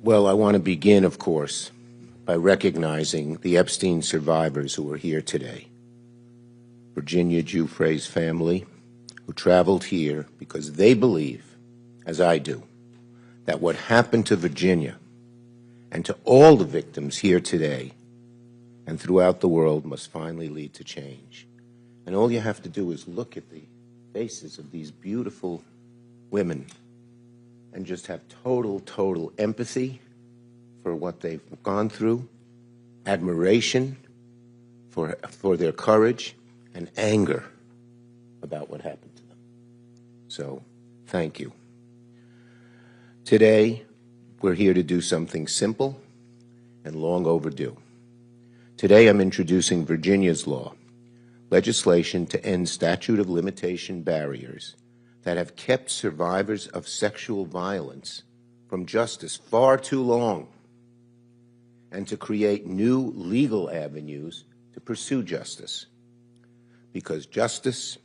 Well, I want to begin, of course, by recognizing the Epstein survivors who are here today. Virginia Giuffre's family, who traveled here because they believe, as I do, that what happened to Virginia and to all the victims here today and throughout the world must finally lead to change. And all you have to do is look at the faces of these beautiful women and just have total empathy for what they've gone through, admiration for their courage, and anger about what happened to them. So, thank you. Today, we're here to do something simple and long overdue. Today, I'm introducing Virginia's law, legislation to end statute of limitation barriers that have kept survivors of sexual violence from justice far too long, and to create new legal avenues to pursue justice. Because justice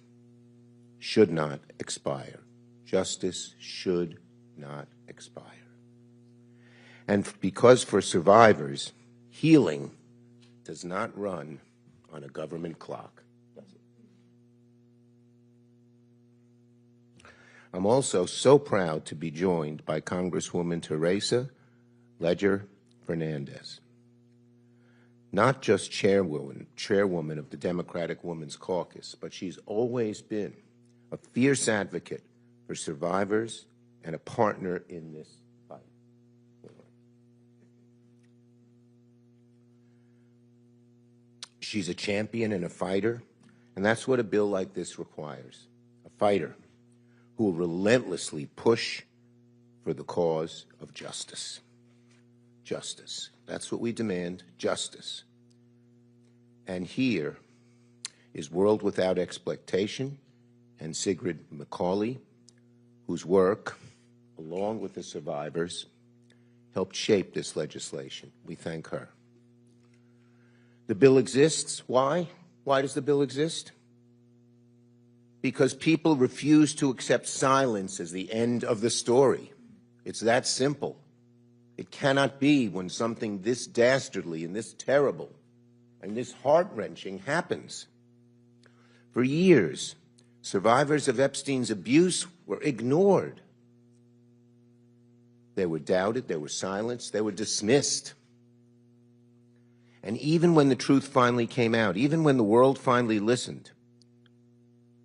should not expire. Justice should not expire. And because for survivors, healing does not run on a government clock, does it? I'm also so proud to be joined by Congresswoman Teresa Leger Fernandez, not just chairwoman of the Democratic Women's Caucus, but she's always been a fierce advocate for survivors and a partner in this fight. She's a champion and a fighter, and that's what a bill like this requires, a fighter who will relentlessly push for the cause of justice. Justice. That's what we demand, justice. And here is World Without Exploitation and Sigrid McCauley, whose work, along with the survivors, helped shape this legislation. We thank her. The bill exists. Why? Why does the bill exist? Because people refuse to accept silence as the end of the story. It's that simple. It cannot be when something this dastardly and this terrible and this heart-wrenching happens. For years, survivors of Epstein's abuse were ignored. They were doubted, they were silenced, they were dismissed. And even when the truth finally came out, even when the world finally listened,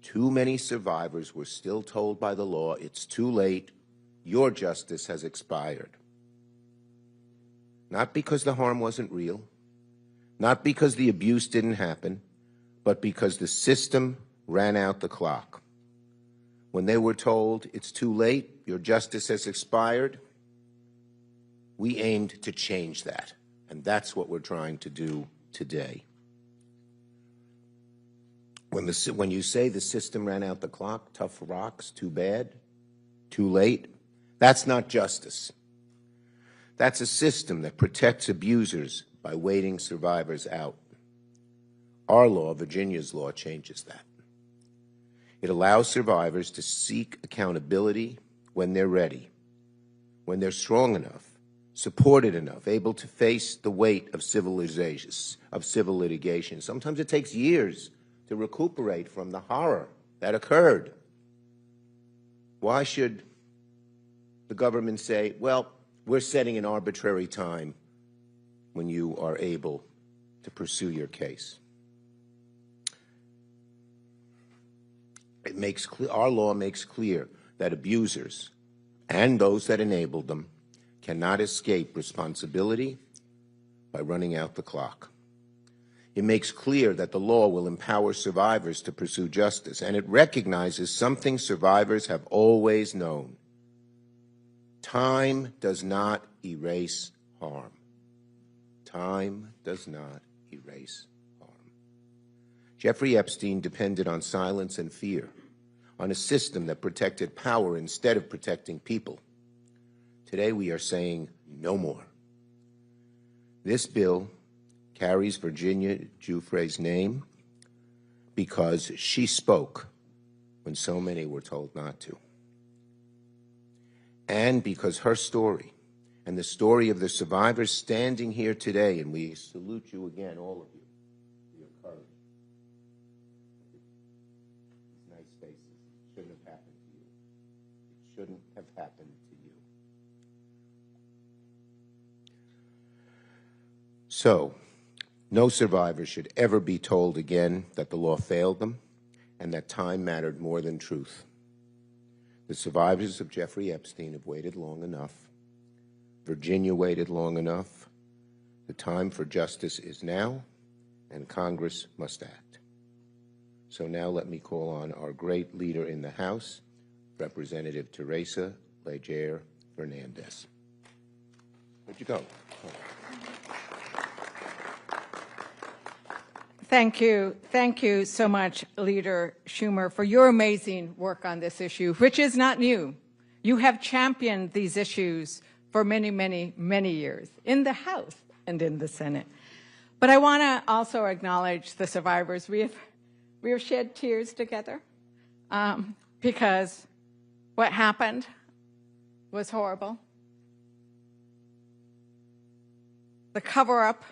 too many survivors were still told by the law, it's too late, your justice has expired. Not because the harm wasn't real, not because the abuse didn't happen, but because the system ran out the clock. When they were told, it's too late, your justice has expired, we aimed to change that. And that's what we're trying to do today. When you say the system ran out the clock, tough rocks, too bad, too late, that's not justice. That's a system that protects abusers by waiting survivors out. Our law, Virginia's law, changes that. It allows survivors to seek accountability when they're ready, when they're strong enough, supported enough, able to face the weight of civil litigation. Sometimes it takes years to recuperate from the horror that occurred. Why should the government say, well, we're setting an arbitrary time when you are able to pursue your case? Our law makes clear that abusers and those that enabled them cannot escape responsibility by running out the clock. It makes clear that the law will empower survivors to pursue justice, and it recognizes something survivors have always known. Time does not erase harm. Time does not erase harm. Jeffrey Epstein depended on silence and fear, on a system that protected power instead of protecting people. Today we are saying no more. This bill carries Virginia Giuffre's name because she spoke when so many were told not to. And because her story and the story of the survivors standing here today, and we salute you again, all of you, for your courage. These nice faces. It shouldn't have happened to you. It shouldn't have happened to you. So, no survivor should ever be told again that the law failed them and that time mattered more than truth. The survivors of Jeffrey Epstein have waited long enough. Virginia waited long enough. The time for justice is now, and Congress must act. So now let me call on our great leader in the House, Representative Teresa Leger Fernandez. Where'd you go? Thank you. Thank you so much, Leader Schumer, for your amazing work on this issue, which is not new. You have championed these issues for many, many, many years in the House and in the Senate. But I want to also acknowledge the survivors. We have shed tears together because what happened was horrible. The cover-up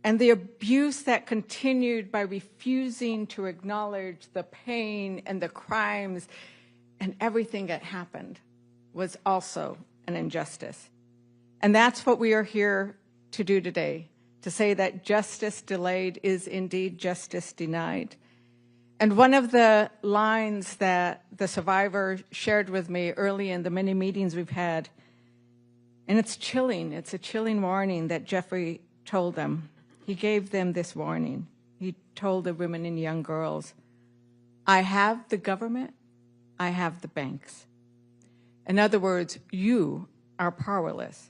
and the abuse that continued by refusing to acknowledge the pain and the crimes and everything that happened was also an injustice. And that's what we are here to do today, to say that justice delayed is indeed justice denied. And one of the lines that the survivor shared with me early in the many meetings we've had, and it's chilling, it's a chilling warning that Jeffrey told them. He gave them this warning. He told the women and young girls, I have the government, I have the banks. In other words, you are powerless.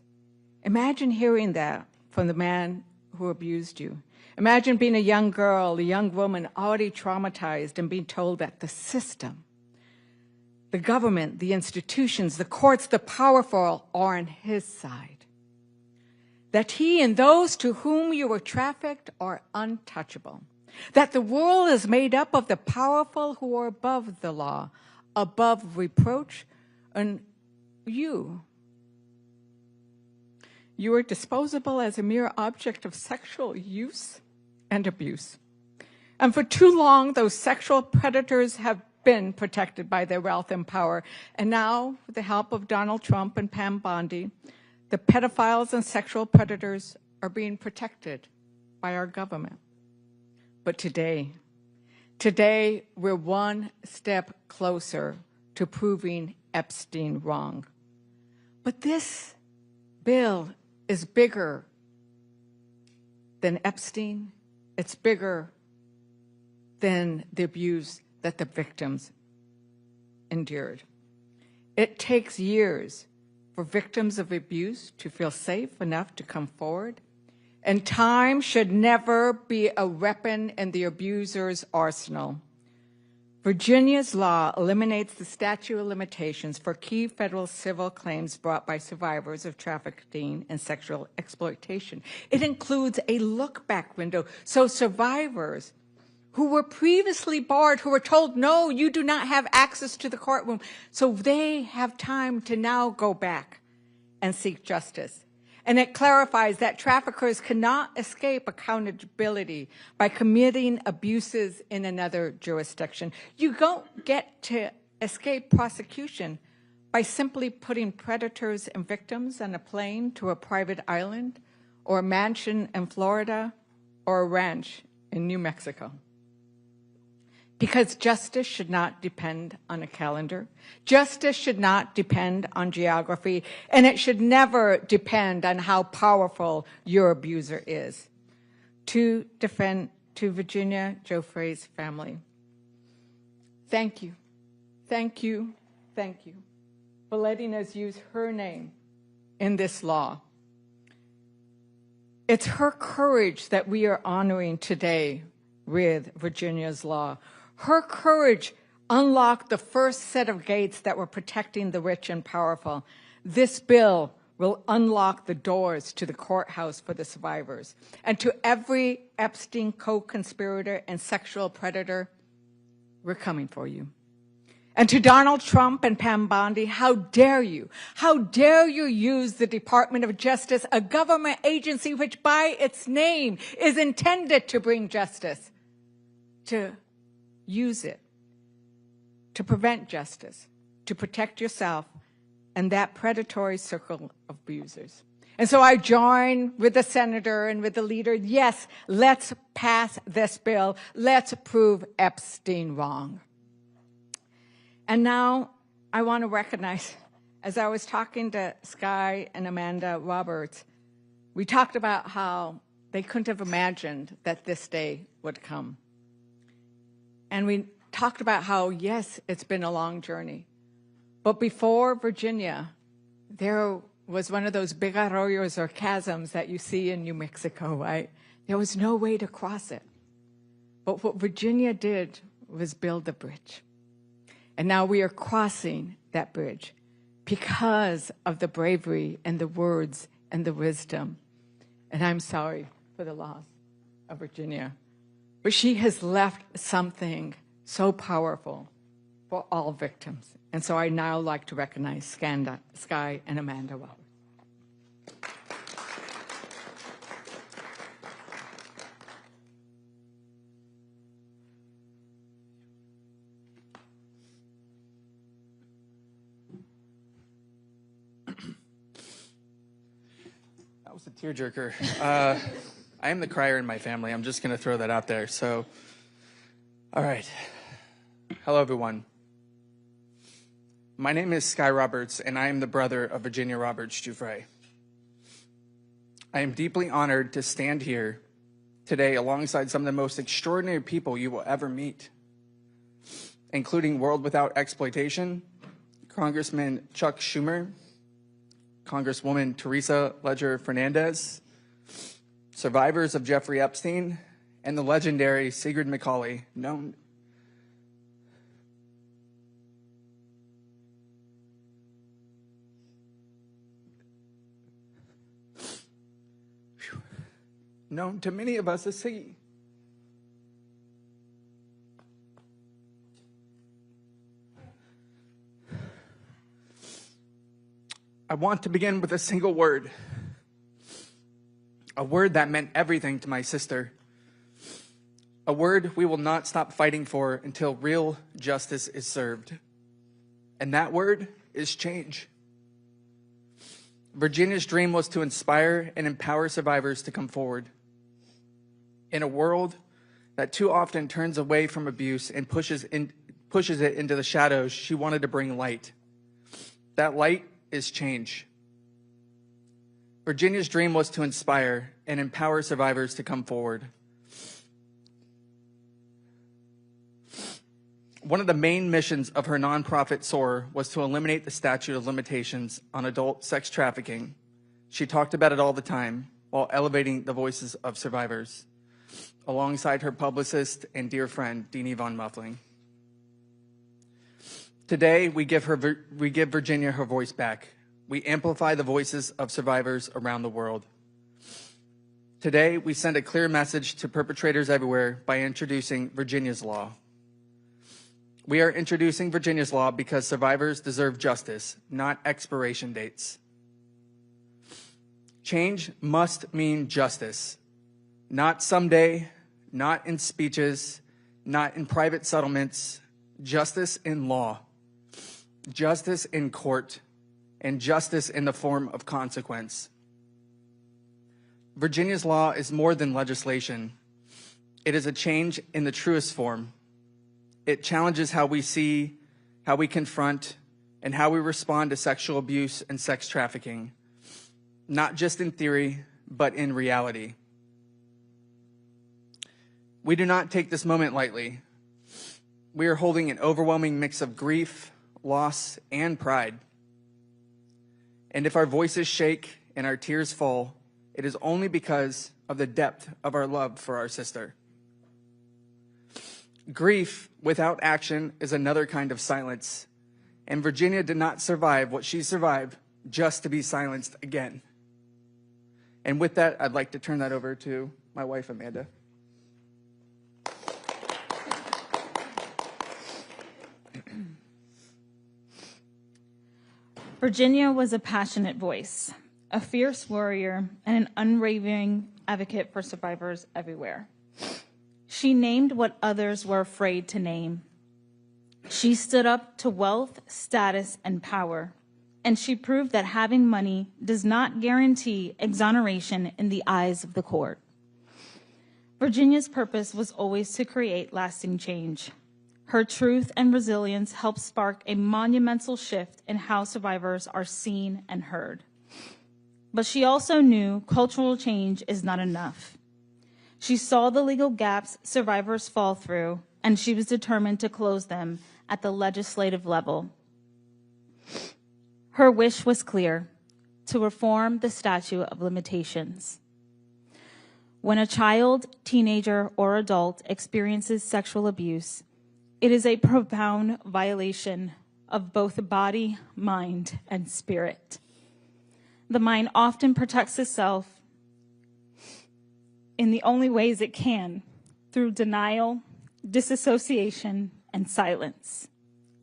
Imagine hearing that from the man who abused you. Imagine being a young girl, a young woman already traumatized and being told that the system, the government, the institutions, the courts, the powerful are on his side. That he and those to whom you were trafficked are untouchable. That the world is made up of the powerful who are above the law, above reproach, and you are disposable as a mere object of sexual use and abuse. And for too long, those sexual predators have been protected by their wealth and power. And now, with the help of Donald Trump and Pam Bondi, the pedophiles and sexual predators are being protected by our government. But today we're one step closer to proving Epstein wrong. But this bill is bigger than Epstein. It's bigger than the abuse that the victims endured. It takes years for victims of abuse to feel safe enough to come forward. And time should never be a weapon in the abuser's arsenal. Virginia's law eliminates the statute of limitations for key federal civil claims brought by survivors of trafficking and sexual exploitation. It includes a look-back window, so survivors who were previously barred, who were told, no, you do not have access to the courtroom, so they have time to now go back and seek justice. And it clarifies that traffickers cannot escape accountability by committing abuses in another jurisdiction. You don't get to escape prosecution by simply putting predators and victims on a plane to a private island or a mansion in Florida or a ranch in New Mexico. Because justice should not depend on a calendar. Justice should not depend on geography, and it should never depend on how powerful your abuser is. To Virginia Giuffre's family, thank you, thank you, thank you for letting us use her name in this law. It's her courage that we are honoring today with Virginia's law. Her courage unlocked the first set of gates that were protecting the rich and powerful. This bill will unlock the doors to the courthouse for the survivors. And to every Epstein co-conspirator and sexual predator, we're coming for you. And to Donald Trump and Pam Bondi, how dare you? How dare you use the Department of Justice, a government agency which by its name is intended to bring justice, to use it to prevent justice, to protect yourself and that predatory circle of abusers. And so I join with the senator and with the leader. Yes, let's pass this bill. Let's prove Epstein wrong. And now I want to recognize, as I was talking to Sky and Amanda Roberts, we talked about how they couldn't have imagined that this day would come. And we talked about how, yes, it's been a long journey. But before Virginia, there was one of those big arroyos or chasms that you see in New Mexico, right? There was no way to cross it. But what Virginia did was build a bridge. And now we are crossing that bridge because of the bravery and the words and the wisdom. And I'm sorry for the loss of Virginia. But she has left something so powerful for all victims. And so I now like to recognize Sky and Amanda Roberts. That was a tearjerker. I am the crier in my family. I'm just going to throw that out there. So, all right. Hello, everyone. My name is Sky Roberts, and I am the brother of Virginia Roberts Giuffre. I am deeply honored to stand here today alongside some of the most extraordinary people you will ever meet, including World Without Exploitation, Congressman Chuck Schumer, Congresswoman Teresa Ledger Fernandez, survivors of Jeffrey Epstein, and the legendary Sigrid McCauley, known to many of us as Siggy. I want to begin with a single word, a word that meant everything to my sister, a word we will not stop fighting for until real justice is served. And that word is change. Virginia's dream was to inspire and empower survivors to come forward. In a world that too often turns away from abuse and pushes it into the shadows, she wanted to bring light. That light is change. Virginia's dream was to inspire and empower survivors to come forward. One of the main missions of her nonprofit, SOAR, was to eliminate the statute of limitations on adult sex trafficking. She talked about it all the time while elevating the voices of survivors, alongside her publicist and dear friend, Deanie Von Muffling. Today, we give Virginia her voice back. We amplify the voices of survivors around the world. Today, we send a clear message to perpetrators everywhere by introducing Virginia's Law. We are introducing Virginia's Law because survivors deserve justice, not expiration dates. Change must mean justice. Not someday, not in speeches, not in private settlements, justice in law, justice in court, and justice in the form of consequence. Virginia's Law is more than legislation. It is a change in the truest form. It challenges how we see, how we confront, and how we respond to sexual abuse and sex trafficking, not just in theory, but in reality. We do not take this moment lightly. We are holding an overwhelming mix of grief, loss, and pride. And if our voices shake and our tears fall, it is only because of the depth of our love for our sister. Grief without action is another kind of silence, and Virginia did not survive what she survived just to be silenced again. And with that, I'd like to turn that over to my wife, Amanda. Virginia was a passionate voice, a fierce warrior, and an unwavering advocate for survivors everywhere. She named what others were afraid to name. She stood up to wealth, status, and power, and she proved that having money does not guarantee exoneration in the eyes of the court. Virginia's purpose was always to create lasting change. Her truth and resilience helped spark a monumental shift in how survivors are seen and heard. But she also knew cultural change is not enough. She saw the legal gaps survivors fall through, and she was determined to close them at the legislative level. Her wish was clear: to reform the statute of limitations. When a child, teenager, or adult experiences sexual abuse, it is a profound violation of both body, mind, and spirit. The mind often protects itself in the only ways it can, through denial, disassociation, and silence.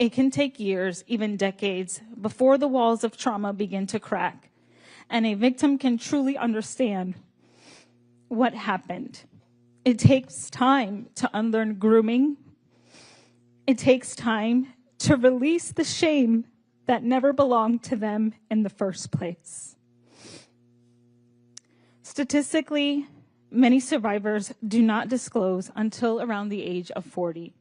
It can take years, even decades, before the walls of trauma begin to crack, and a victim can truly understand what happened. It takes time to unlearn grooming. It takes time to release the shame that never belonged to them in the first place. Statistically, many survivors do not disclose until around the age of 40.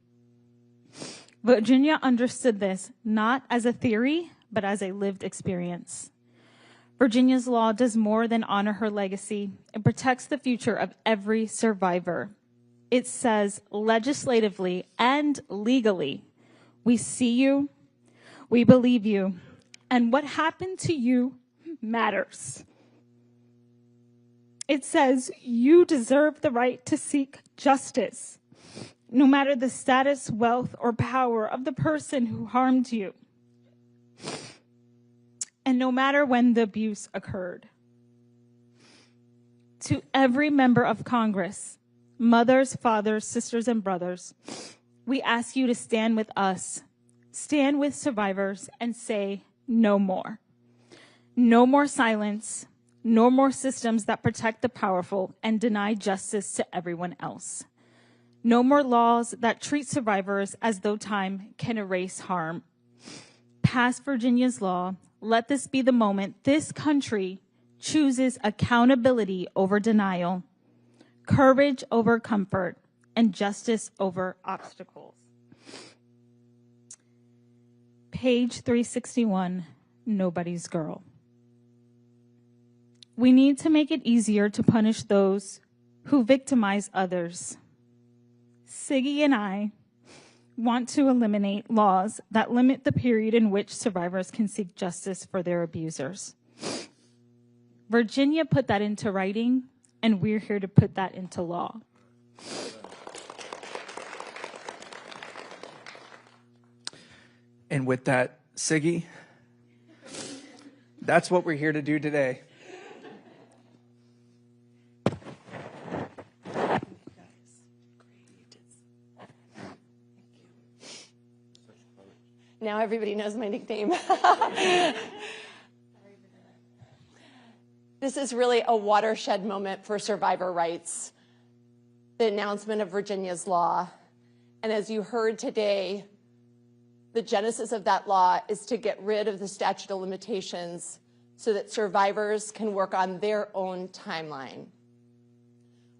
Virginia understood this not as a theory, but as a lived experience. Virginia's law does more than honor her legacy. It protects the future of every survivor. It says legislatively and legally, we see you, we believe you, and what happened to you matters. It says you deserve the right to seek justice, no matter the status, wealth, or power of the person who harmed you, and no matter when the abuse occurred. To every member of Congress, mothers, fathers, sisters, and brothers, we ask you to stand with us, stand with survivors, and say no more. No more silence, no more systems that protect the powerful and deny justice to everyone else. No more laws that treat survivors as though time can erase harm. Pass Virginia's law. Let this be the moment this country chooses accountability over denial, courage over comfort, and justice over obstacles. Page 361, Nobody's Girl. We need to make it easier to punish those who victimize others. Siggy and I want to eliminate laws that limit the period in which survivors can seek justice for their abusers. Virginia put that into writing, and we're here to put that into law. And with that, Siggy, that's what we're here to do today. Now everybody knows my nickname. This is really a watershed moment for survivor rights, the announcement of Virginia's law. And as you heard today, the genesis of that law is to get rid of the statute of limitations so that survivors can work on their own timeline.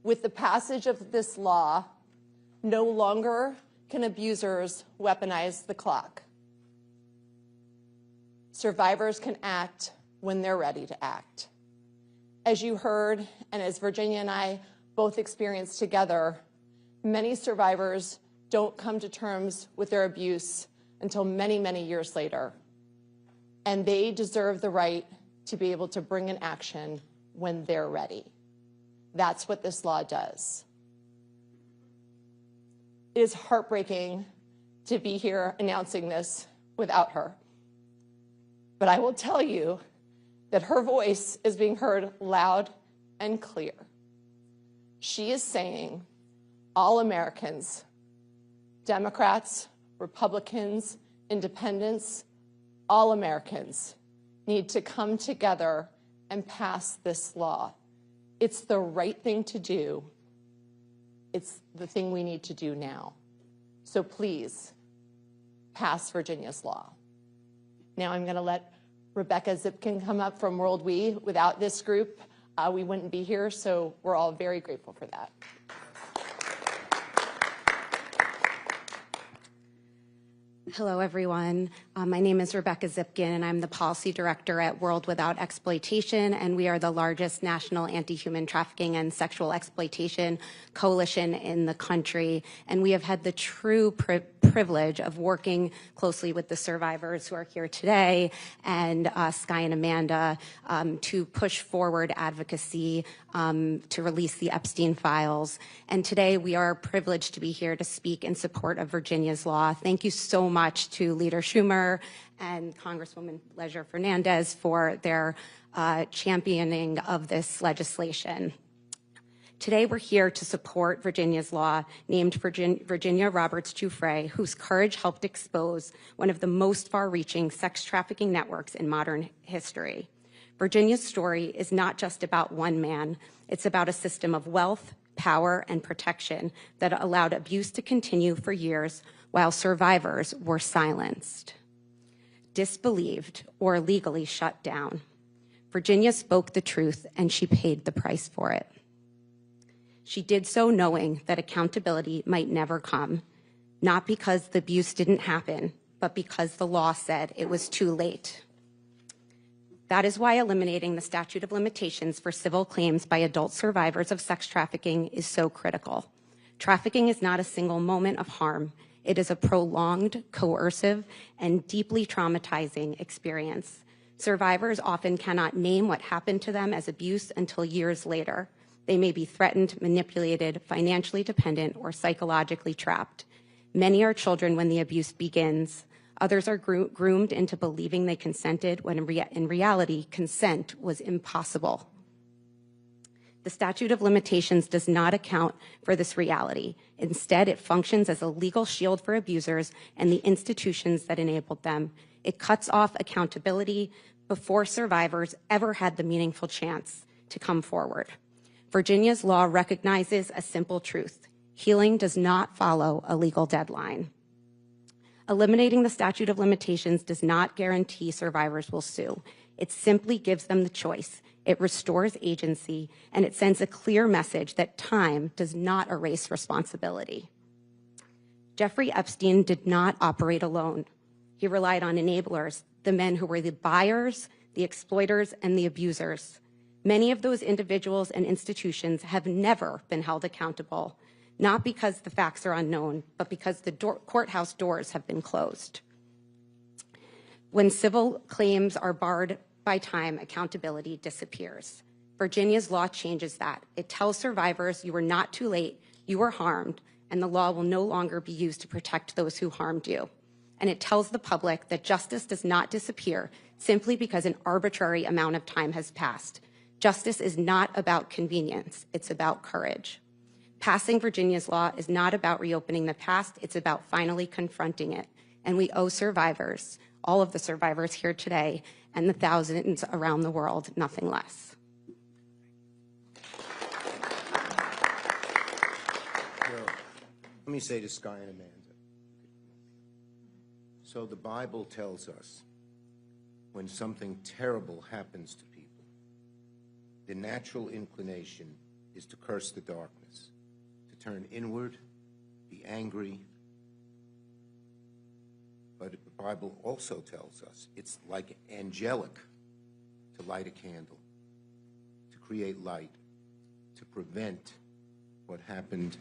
With the passage of this law, no longer can abusers weaponize the clock. Survivors can act when they're ready to act. As you heard, and as Virginia and I both experienced together, many survivors don't come to terms with their abuse until many, many years later. And they deserve the right to be able to bring an action when they're ready. That's what this law does. It is heartbreaking to be here announcing this without her. But I will tell you that her voice is being heard loud and clear. She is saying, all Americans, Democrats, Republicans, Independents, all Americans, need to come together and pass this law. It's the right thing to do. It's the thing we need to do now. So please, pass Virginia's law. Now I'm going to let Rebecca Zipkin come up from World We. Without this group, we wouldn't be here, so we're all very grateful for that. Hello, everyone. My name is Rebecca Zipkin, and I'm the Policy Director at World Without Exploitation, and we are the largest national anti-human trafficking and sexual exploitation coalition in the country. And we have had the true privilege of working closely with the survivors who are here today and Sky and Amanda to push forward advocacy to release the Epstein files. And today we are privileged to be here to speak in support of Virginia's law. Thank you so much to Leader Schumer and Congresswoman Leisure Fernandez for their championing of this legislation. Today, we're here to support Virginia's law named Virginia Roberts Giuffre, whose courage helped expose one of the most far-reaching sex trafficking networks in modern history. Virginia's story is not just about one man. It's about a system of wealth, power, and protection that allowed abuse to continue for years while survivors were silenced, disbelieved, or legally shut down. Virginia spoke the truth, and she paid the price for it. She did so knowing that accountability might never come, not because the abuse didn't happen, but because the law said it was too late. That is why eliminating the statute of limitations for civil claims by adult survivors of sex trafficking is so critical. Trafficking is not a single moment of harm. It is a prolonged, coercive, and deeply traumatizing experience. Survivors often cannot name what happened to them as abuse until years later. They may be threatened, manipulated, financially dependent, or psychologically trapped. Many are children when the abuse begins. Others are groomed into believing they consented when in reality, consent was impossible. The statute of limitations does not account for this reality. Instead, it functions as a legal shield for abusers and the institutions that enabled them. It cuts off accountability before survivors ever had the meaningful chance to come forward. Virginia's law recognizes a simple truth. Healing does not follow a legal deadline. Eliminating the statute of limitations does not guarantee survivors will sue. It simply gives them the choice. It restores agency, and it sends a clear message that time does not erase responsibility. Jeffrey Epstein did not operate alone. He relied on enablers, the men who were the buyers, the exploiters, and the abusers. Many of those individuals and institutions have never been held accountable, not because the facts are unknown, but because the courthouse doors have been closed. When civil claims are barred by time, accountability disappears. Virginia's law changes that. It tells survivors you were not too late, you were harmed, and the law will no longer be used to protect those who harmed you. And it tells the public that justice does not disappear simply because an arbitrary amount of time has passed. Justice is not about convenience, it's about courage. Passing Virginia's law is not about reopening the past, it's about finally confronting it. And we owe survivors, all of the survivors here today, and the thousands around the world, nothing less. Well, let me say to Sky and Amanda. So the Bible tells us when something terrible happens to people, the natural inclination is to curse the darkness, to turn inward, be angry. But the Bible also tells us it's like angelic to light a candle, to create light, to prevent what happened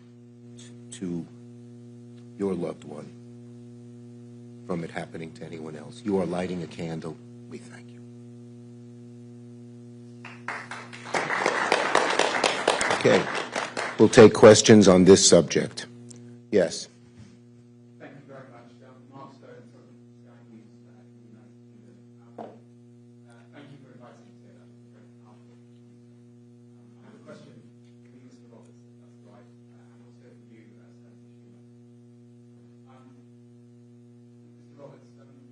to your loved one from it happening to anyone else. You are lighting a candle. We thank you. Okay, we'll take questions on this subject. Yes. Thank you very much. Mark Stone from Sky News in the United Kingdom. Thank you for inviting me today. That was very powerful. I have a question for you, Mr. Roberts, if that's right, and also for you, Senator Schumer. Mr. Roberts, the photograph of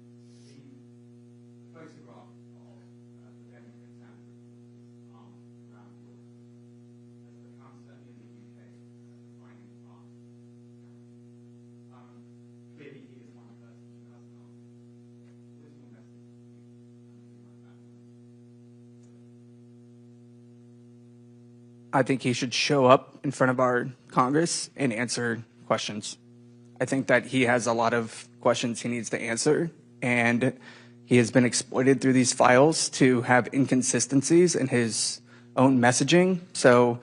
I think he should show up in front of our Congress and answer questions. I think that he has a lot of questions he needs to answer, and he has been exploited through these files to have inconsistencies in his own messaging. So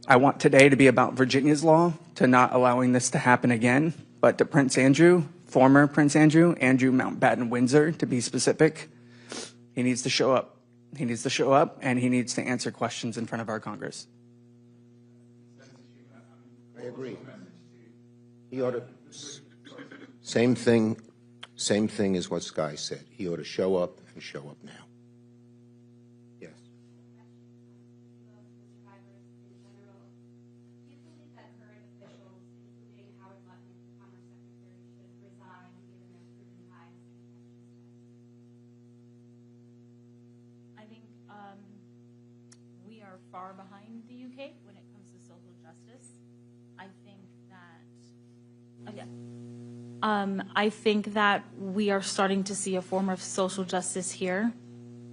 I want today to be about Virginia's law, to not allowing this to happen again, but to Prince Andrew, former Prince Andrew Mountbatten Windsor, to be specific. He needs to show up. He needs to show up, and he needs to answer questions in front of our Congress. I agree. He ought to, same thing as what Sky said. He ought to show up and show up now. Yes. I think we are far behind the UK when it comes to social justice. I think that we are starting to see a form of social justice here,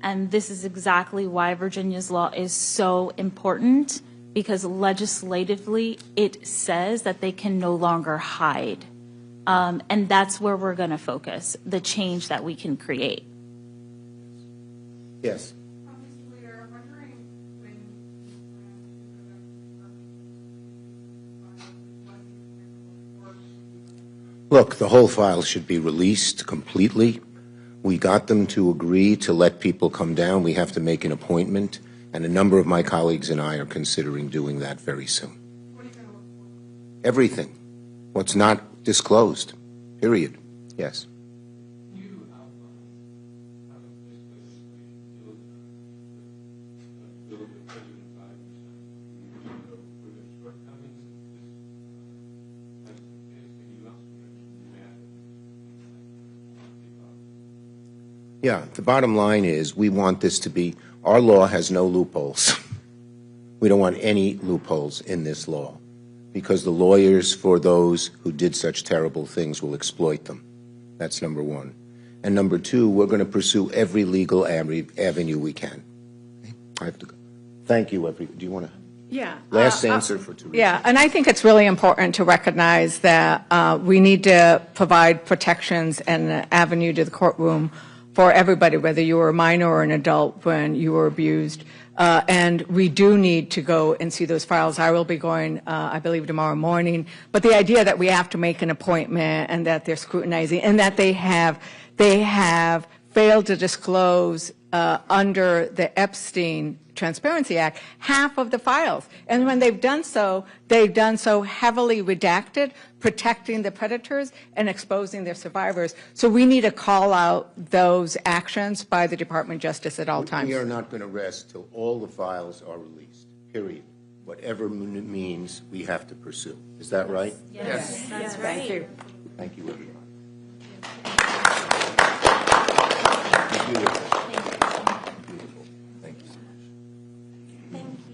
and this is exactly why Virginia's law is so important, because legislatively it says that they can no longer hide, and that's where we're going to focus, the change that we can create. Yes. Look, the whole file should be released completely. We got them to agree to let people come down. We have to make an appointment, and a number of my colleagues and I are considering doing that very soon. Everything. What's not disclosed. Period. Yes. Yeah, the bottom line is we want this to be, our law has no loopholes. We don't want any loopholes in this law, because the lawyers for those who did such terrible things will exploit them. That's number one. And number two, we're going to pursue every legal avenue we can. I have to go. Thank you, do you want to? Yeah. Last answer for Teresa. Yeah, and I think it's really important to recognize that we need to provide protections and an avenue to the courtroom for everybody, whether you were a minor or an adult when you were abused. And we do need to go and see those files. I will be going, I believe, tomorrow morning. But the idea that we have to make an appointment and that they're scrutinizing and that they have failed to disclose under the Epstein Transparency Act half of the files. And when they've done so heavily redacted, protecting the predators and exposing their survivors. So we need to call out those actions by the Department of Justice at all times. We are not going to rest till all the files are released, period. Whatever means we have to pursue. Is that right? Yes. That's right. Thank you. Thank you, everyone. Beautiful. Thank you so much. Thank you.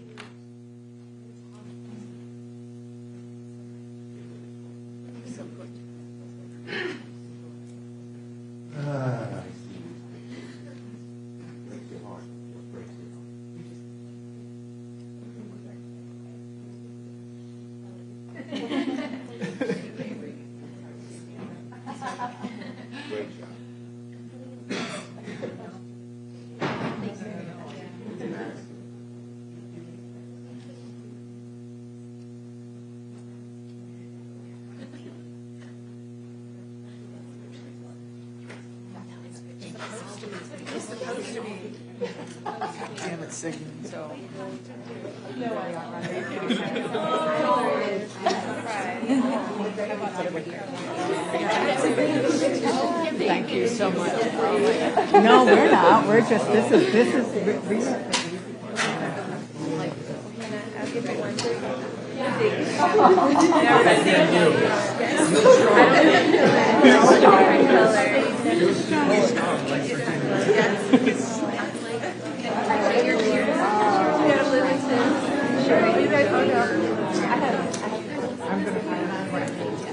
Great job. Damn it, Siggy. Thank you so much. No, we're not. We're just, this is I don't know.